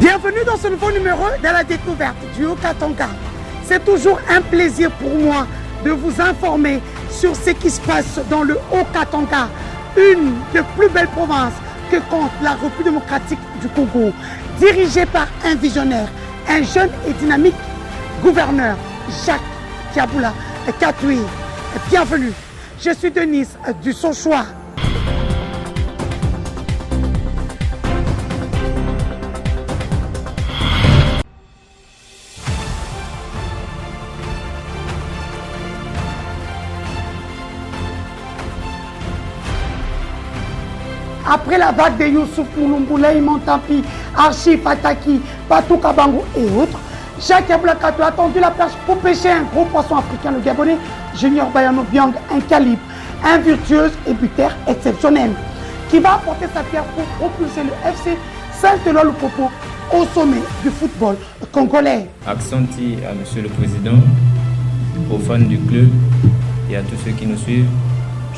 Bienvenue dans ce nouveau numéro de la découverte du Haut-Katanga. C'est toujours un plaisir pour moi de vous informer sur ce qui se passe dans le Haut-Katanga, une des plus belles provinces que compte la République démocratique du Congo, dirigée par un visionnaire, un jeune et dynamique gouverneur, Jacques Kiaboula Katoué. Bienvenue, je suis Denise du Sochois. Après la vague de Youssouf Mouloumbouleï, Montampi, Archie, Fataki, Patou Kabango et autres, Jacques Kiaboula Katoué a tendu la perche pour pêcher un gros poisson africain, le Gabonais Junior Bayano Biang, un calibre, un virtuose et buteur exceptionnel, qui va apporter sa pierre pour propulser le FC Saint-Éloi Lupopo au sommet du football congolais. Accenti à Monsieur le Président, aux fans du club et à tous ceux qui nous suivent,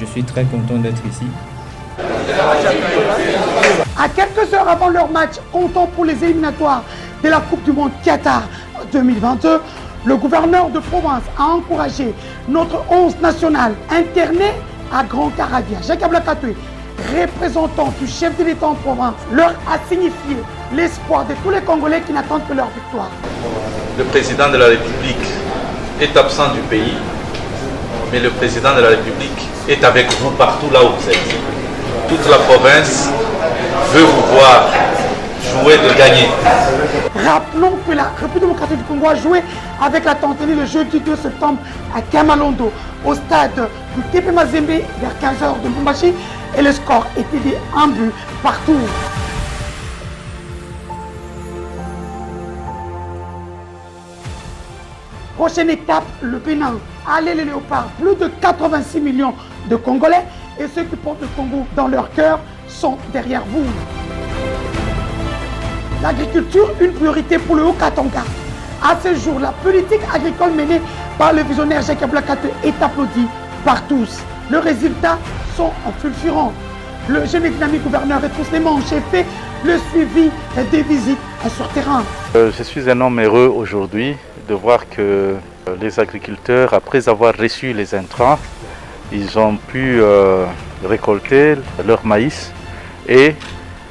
je suis très content d'être ici. À quelques heures avant leur match comptant pour les éliminatoires de la Coupe du Monde Qatar 2022, le gouverneur de province a encouragé notre 11 national interné à Grand Caravia. Jacques Kiaboula Katoué, représentant du chef de l'État en province, leur a signifié l'espoir de tous les Congolais qui n'attendent que leur victoire. Le président de la République est absent du pays, mais le président de la République est avec vous partout là où vous êtes. Toute la province veut vous voir jouer de gagner. Rappelons que la République démocratique du Congo a joué avec la Tanzanie le jeudi 2 septembre à Kamalondo, au stade du TP Mazembe vers 15h de Lubumbashi, et le score était de 1 but partout. Prochaine étape, le Bénin. Allez les léopards, plus de 86 millions de Congolais et ceux qui portent le Congo dans leur cœur sont derrière vous. L'agriculture, une priorité pour le Haut-Katanga. À ce jour, la politique agricole menée par le visionnaire Jacques Kiaboula Katoué est applaudie par tous. Les résultats sont fulgurants. Le jeune et dynamique gouverneur retrousse les manches et fait le suivi des visites sur terrain. Je suis un homme heureux aujourd'hui de voir que les agriculteurs, après avoir reçu les intrants, ils ont pu récolter leur maïs et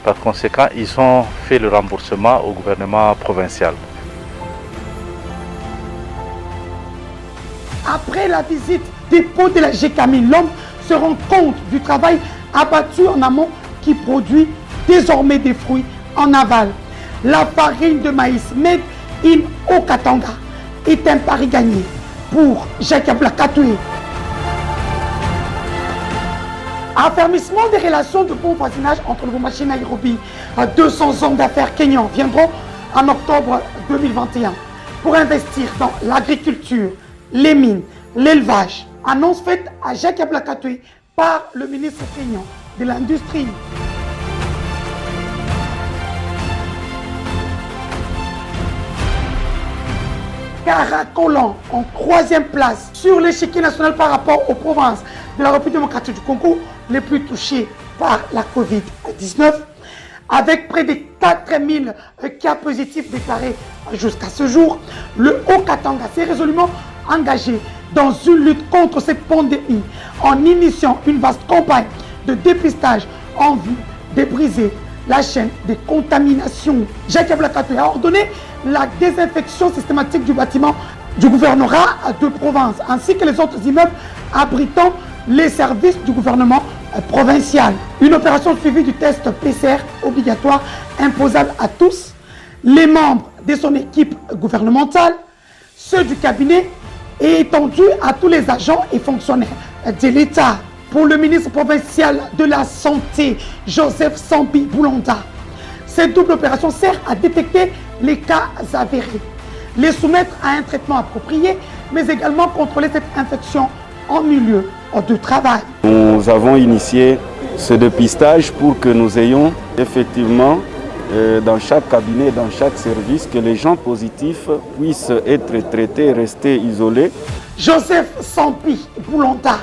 par conséquent, ils ont fait le remboursement au gouvernement provincial. Après la visite des pots de la GKMI, l'homme se rend compte du travail abattu en amont qui produit désormais des fruits en aval. La farine de maïs made in Haut-Katanga est un pari gagné pour Jacques Kiaboula Katoué. Affermissement des relations de bon voisinage entre Lubumbashi et Nairobi. 200 hommes d'affaires kenyans viendront en octobre 2021 pour investir dans l'agriculture, les mines, l'élevage. Annonce faite à Jacques Kiaboula Katoué par le ministre kenyan de l'Industrie. Caracolant en 3e place sur l'échiquier national par rapport aux provinces de la République démocratique du Congo les plus touchées par la Covid-19, avec près de 4000 cas positifs déclarés jusqu'à ce jour. Le Haut-Katanga s'est résolument engagé dans une lutte contre cette pandémie en initiant une vaste campagne de dépistage en vue de briser la chaîne des contaminations. Jacques Kiaboula Katoué a ordonné la désinfection systématique du bâtiment du gouvernorat de province, ainsi que les autres immeubles abritant les services du gouvernement provincial. Une opération suivie du test PCR obligatoire imposable à tous, les membres de son équipe gouvernementale, ceux du cabinet et étendue à tous les agents et fonctionnaires de l'État. Pour le ministre provincial de la Santé, Joseph Sambi Boulanda, cette double opération sert à détecter les cas avérés, les soumettre à un traitement approprié, mais également contrôler cette infection en milieu de travail. Nous avons initié ce dépistage pour que nous ayons effectivement dans chaque cabinet, dans chaque service, que les gens positifs puissent être traités et rester isolés. Joseph Sambi Boulanda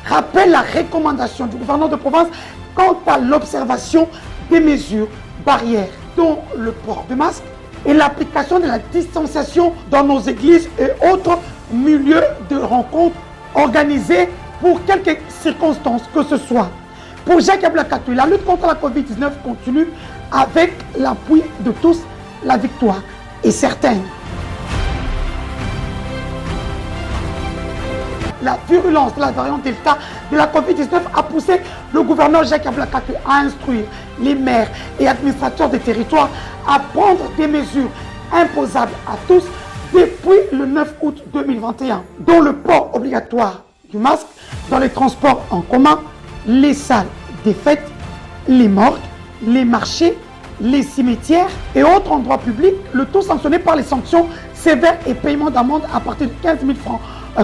rappelle la recommandation du gouverneur de province quant à l'observation des mesures barrières, dont le port de masque, et l'application de la distanciation dans nos églises et autres milieux de rencontres organisés pour quelque circonstance que ce soit. Pour Jacques Ablakatoui, la lutte contre la Covid-19 continue avec l'appui de tous. La victoire est certaine. La virulence de la variante Delta de la Covid-19 a poussé le gouverneur Jacques Ablakatoui à instruire les maires et administrateurs des territoires à prendre des mesures imposables à tous depuis le 9 août 2021, dont le port obligatoire du masque dans les transports en commun, les salles des fêtes, les morgues, les marchés, les cimetières et autres endroits publics, le tout sanctionné par les sanctions sévères et paiement d'amende à partir de 15 000 francs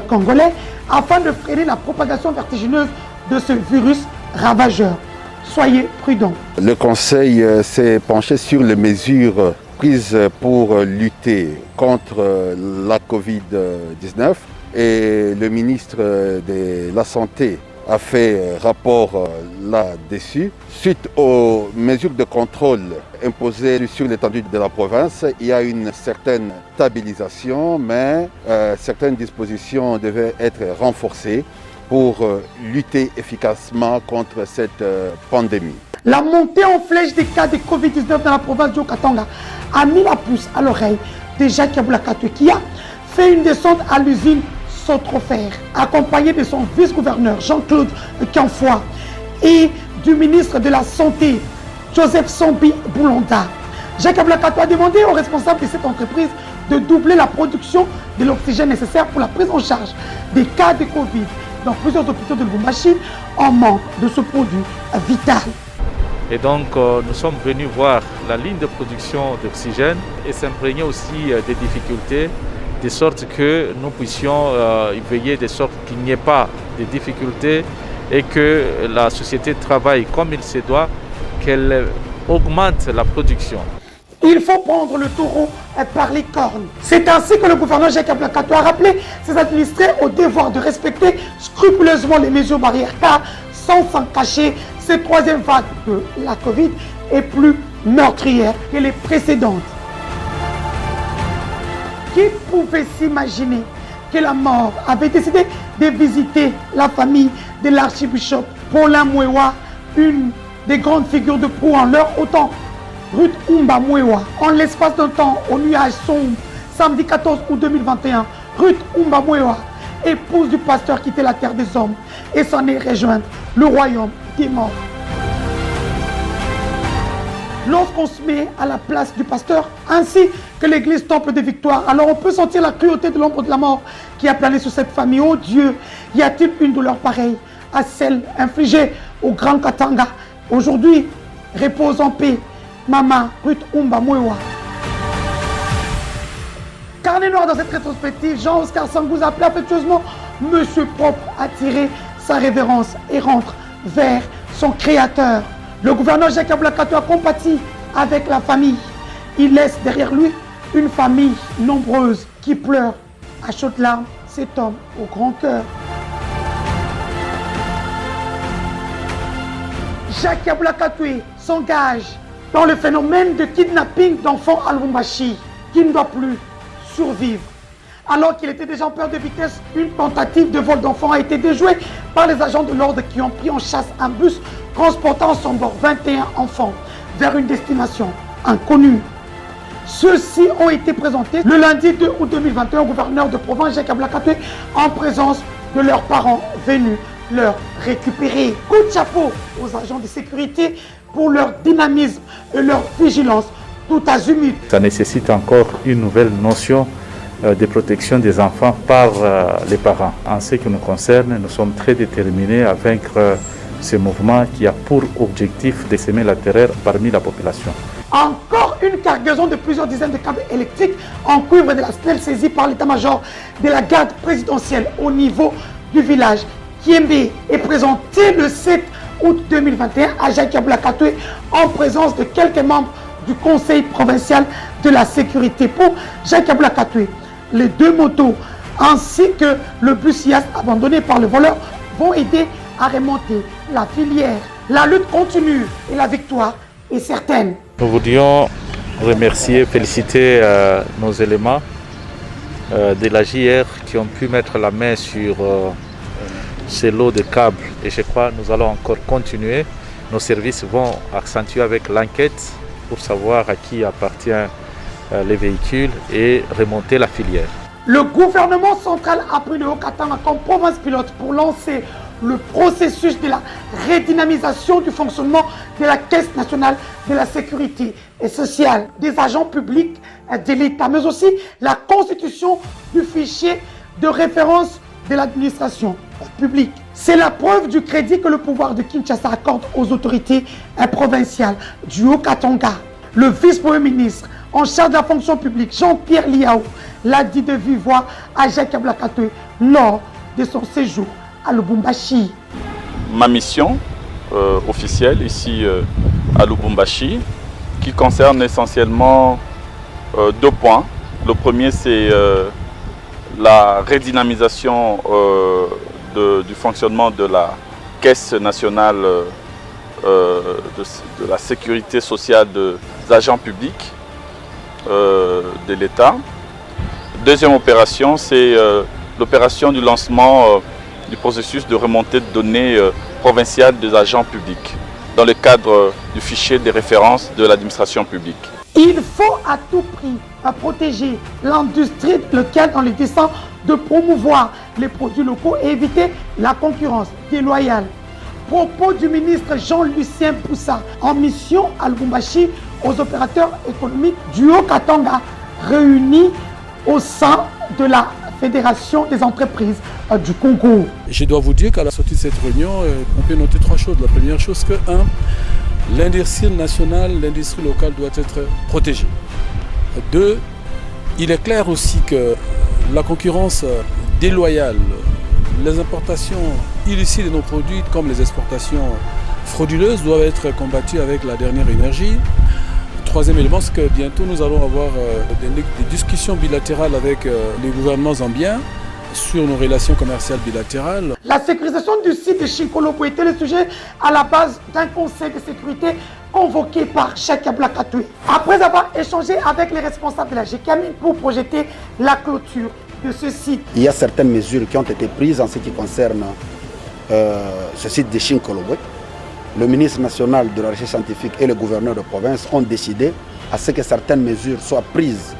congolais afin de freiner la propagation vertigineuse de ce virus ravageur. Soyez prudents. Le Conseil s'est penché sur les mesures prises pour lutter contre la Covid-19 et le ministre de la Santé a fait rapport là-dessus. Suite aux mesures de contrôle imposées sur l'étendue de la province, il y a une certaine stabilisation, mais certaines dispositions devaient être renforcées pour lutter efficacement contre cette pandémie. La montée en flèche des cas de Covid-19 dans la province du Haut-Katanga a mis la puce à l'oreille de Jacques Ablakatoui qui a fait une descente à l'usine Sotrofer, accompagné de son vice-gouverneur Jean-Claude Canfoy et du ministre de la Santé Joseph Sombi Boulonda. Jacques Ablakatoui a demandé aux responsables de cette entreprise de doubler la production de l'oxygène nécessaire pour la prise en charge des cas de Covid dans plusieurs hôpitaux de Lubumbashi en manque de ce produit vital. Et donc nous sommes venus voir la ligne de production d'oxygène et s'imprégner aussi des difficultés, de sorte que nous puissions y veiller de sorte qu'il n'y ait pas de difficultés et que la société travaille comme il se doit, qu'elle augmente la production. Il faut prendre le taureau par les cornes. C'est ainsi que le gouverneur Jacques Ablakatoui a rappelé ses administrés au devoir de respecter scrupuleusement les mesures barrières car sans s'en cacher, cette troisième vague de la Covid est plus meurtrière que les précédentes. Qui pouvait s'imaginer que la mort avait décidé de visiter la famille de l'archibishop Paulin Mwewa, une des grandes figures de proue en leur autant, Ruth Umba Mwewa. En l'espace d'un temps au nuage sombre, samedi 14 août 2021, Ruth Umba Mwewa, épouse du pasteur, quittait la terre des hommes et s'en est rejointe le royaume des morts. Lorsqu'on se met à la place du pasteur, ainsi que l'église Temple de Victoire, alors on peut sentir la cruauté de l'ombre de la mort qui a plané sur cette famille. Oh Dieu, y a-t-il une douleur pareille à celle infligée au Grand Katanga? Aujourd'hui, repose en paix, Maman Ruth Umba Mwewa. Carnet noir dans cette rétrospective, Jean-Oscar Sangou a appelé affectueusement Monsieur Propre à tirer sa révérence et rentre vers son créateur. Le gouverneur Jacques Ablakatoui a compati avec la famille. Il laisse derrière lui une famille nombreuse qui pleure à chaudes larmes cet homme au grand cœur. Jacques Ablakatoui s'engage dans le phénomène de kidnapping d'enfants à Lubumbashi qui ne doit plus survivre. Alors qu'il était déjà en perte de vitesse, une tentative de vol d'enfants a été déjouée par les agents de l'ordre qui ont pris en chasse un bus transportant à son bord 21 enfants vers une destination inconnue. Ceux-ci ont été présentés le lundi 2 août 2021 au gouverneur de province Jacques Ablakatoui en présence de leurs parents venus leur récupérer. Coup de chapeau aux agents de sécurité pour leur dynamisme et leur vigilance tout azimut. Ça nécessite encore une nouvelle notion de protection des enfants par les parents. En ce qui nous concerne, nous sommes très déterminés à vaincre ce mouvement qui a pour objectif de semer la terreur parmi la population. Encore une cargaison de plusieurs dizaines de câbles électriques en cuivre de la SNEL saisie par l'état-major de la garde présidentielle au niveau du village Kiembe est présenté le 7 août 2021 à Jacques Ablakatoui en présence de quelques membres du conseil provincial de la sécurité. Pour Jacques Ablakatoui, les deux motos ainsi que le bus IAS abandonné par le voleur vont aider à remonter la filière. La lutte continue et la victoire est certaine. Nous voudrions remercier, féliciter nos éléments de la JR qui ont pu mettre la main sur ces lots de câbles. Et je crois que nous allons encore continuer. Nos services vont accentuer avec l'enquête pour savoir à qui appartiennent les véhicules et remonter la filière. Le gouvernement central a pris le Haut-Katanga comme province pilote pour lancer le processus de la redynamisation du fonctionnement de la Caisse nationale de la sécurité sociale des agents publics de l'État, mais aussi la constitution du fichier de référence de l'administration publique. C'est la preuve du crédit que le pouvoir de Kinshasa accorde aux autorités provinciales du Haut-Katanga. Le vice-premier ministre en charge de la fonction publique, Jean-Pierre Liao, l'a dit de vive voix à Jacques Ablakatoui lors de son séjour à Lubumbashi. Ma mission officielle ici à Lubumbashi, qui concerne essentiellement 2 points. Le premier, c'est la redynamisation du fonctionnement de la Caisse nationale de la sécurité sociale des agents publics de l'État. Deuxième opération, c'est l'opération du lancement du processus de remontée de données provinciales des agents publics dans le cadre du fichier des références de l'administration publique. Il faut à tout prix protéger l'industrie locale dans les dessins de promouvoir les produits locaux et éviter la concurrence déloyale. Propos du ministre Jean-Lucien Poussa en mission à Lubumbashi aux opérateurs économiques du Haut-Katanga réunis au sein de la Fédération des entreprises du Congo. Je dois vous dire qu'à la sortie de cette réunion, on peut noter 3 choses. La première chose que, 1, l'industrie nationale, l'industrie locale doit être protégée. 2, il est clair aussi que la concurrence déloyale, les importations illicites de nos produits comme les exportations frauduleuses doivent être combattues avec la dernière énergie. Troisième élément, c'est que bientôt nous allons avoir des discussions bilatérales avec les gouvernements zambiens sur nos relations commerciales bilatérales. La sécurisation du site de Chinkolopo était le sujet à la base d'un conseil de sécurité convoqué par Jacques Ablakatoui. Après avoir échangé avec les responsables de la GKAMIN pour projeter la clôture de ce site. Il y a certaines mesures qui ont été prises en ce qui concerne ce site de Chinkolopo. Le ministre national de la recherche scientifique et le gouverneur de province ont décidé à ce que certaines mesures soient prises,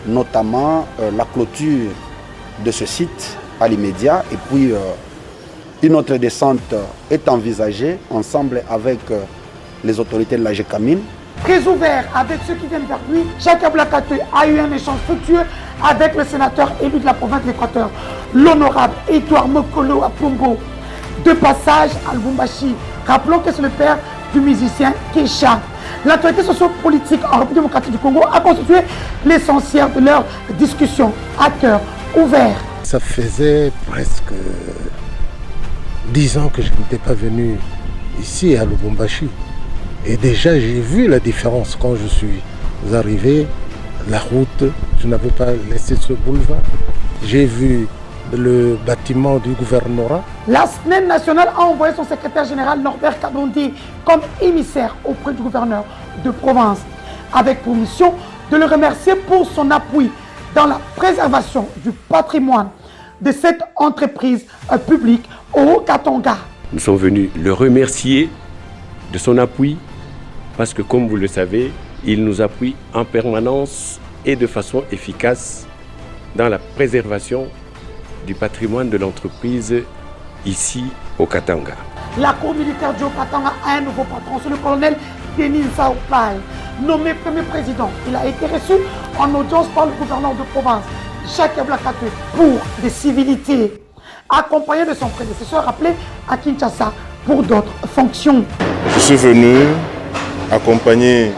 notamment la clôture de ce site à l'immédiat et puis une autre descente est envisagée ensemble avec les autorités de la GKAMIN. Très ouvert avec ceux qui viennent vers lui, Jacques Ablakatoui a eu un échange fructueux avec le sénateur élu de la province de l'Équateur, l'honorable Edouard Mokolo Apombo. De passage à Lubumbashi, rappelons que c'est le père du musicien Kesha. L'autorité sociopolitique en République démocratique du Congo a constitué l'essentiel de leur discussion à cœur ouvert. Ça faisait presque 10 ans que je n'étais pas venu ici à Lubumbashi. Et déjà j'ai vu la différence quand je suis arrivé. La route, je n'avais pas laissé ce boulevard. J'ai vu le bâtiment du gouvernorat. La SNEN nationale a envoyé son secrétaire général Norbert Kadondi comme émissaire auprès du gouverneur de province, avec pour mission de le remercier pour son appui dans la préservation du patrimoine de cette entreprise publique au Haut-Katanga. Nous sommes venus le remercier de son appui parce que, comme vous le savez, il nous appuie en permanence et de façon efficace dans la préservation du patrimoine de l'entreprise ici au Katanga. La cour militaire du Haut-Katanga a un nouveau patron, c'est le colonel Denis Zaopai, nommé premier président. Il a été reçu en audience par le gouverneur de province, Jacques Ablakatoui, pour des civilités, accompagné de son prédécesseur rappelé à Kinshasa pour d'autres fonctions. Je suis venu accompagné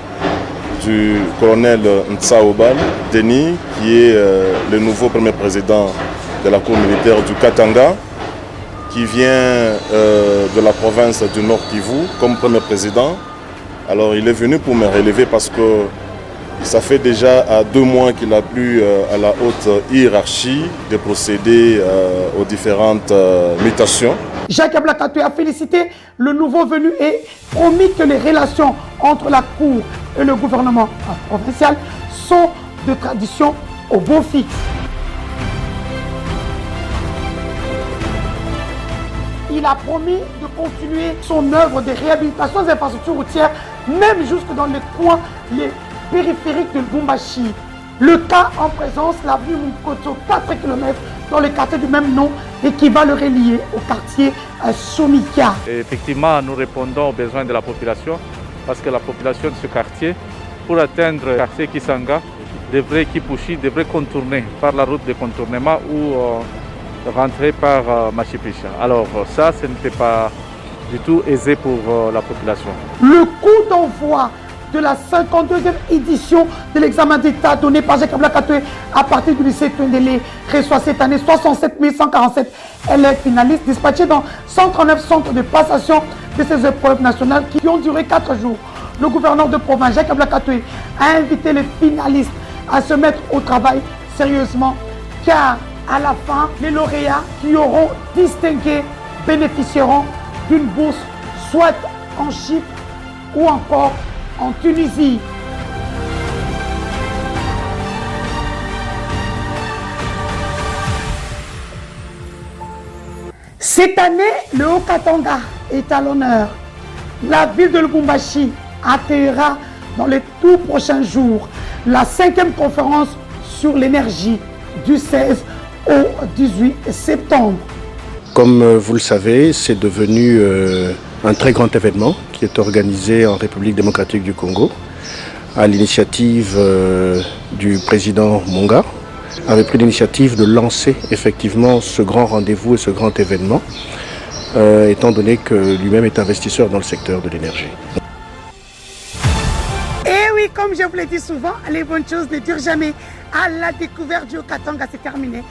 du colonel Nsaobal Denis, qui est le nouveau premier président de la cour militaire du Katanga, qui vient de la province du Nord Kivu comme premier président. Alors il est venu pour me relever parce que ça fait déjà 2 mois qu'il n'a plus à la haute hiérarchie de procéder aux différentes mutations. Jacques Ablakatoui a félicité le nouveau venu et promis que les relations entre la Cour et le gouvernement provincial sont de tradition au beau fixe. Il a promis de continuer son œuvre de réhabilitation des infrastructures routières, même jusque dans les coins les périphériques de Lubumbashi. Le cas en présence, l'avenue Mukoto, 4 km dans le quartier du même nom et qui va le relier au quartier Somika. Effectivement, nous répondons aux besoins de la population parce que la population de ce quartier, pour atteindre le quartier Kisanga, Kipushi devrait contourner par la route de contournement ou rentrer par Machipicha. Alors ça, ce n'était pas du tout aisé pour la population. Le coup d'envoi de la 52e édition de l'examen d'État donné par Jacques Blakatoué à partir du lycée Twendele reçoit cette année 67 147 élèves finalistes dispatchés dans 139 centres de passation de ces épreuves nationales qui ont duré 4 jours. Le gouverneur de province, Jacques Blakatoué, a invité les finalistes à se mettre au travail sérieusement car à la fin, les lauréats qui auront distingué bénéficieront d'une bourse soit en Chypre ou encore en Tunisie. Cette année, le Haut-Katanga est à l'honneur. La ville de Lubumbashi accueillera dans les tout prochains jours la 5e conférence sur l'énergie du 16 au 18 septembre. Comme vous le savez, c'est devenu un très grand événement qui est organisé en République démocratique du Congo à l'initiative du président Monga, avait pris l'initiative de lancer effectivement ce grand rendez-vous et ce grand événement, étant donné que lui-même est investisseur dans le secteur de l'énergie. Et oui, comme je vous l'ai dit souvent, les bonnes choses ne durent jamais. À la découverte du Haut-Katanga, c'est terminé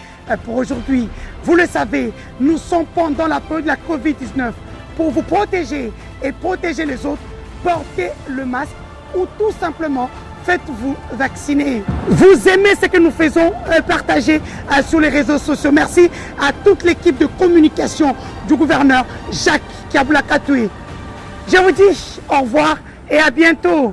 pour aujourd'hui. Vous le savez, nous sommes pendant la période de la Covid-19. Pour vous protéger et protéger les autres, portez le masque ou tout simplement faites-vous vacciner. Vous aimez ce que nous faisons, partagez sur les réseaux sociaux. Merci à toute l'équipe de communication du gouverneur Jacques Blakatoué. Je vous dis au revoir et à bientôt.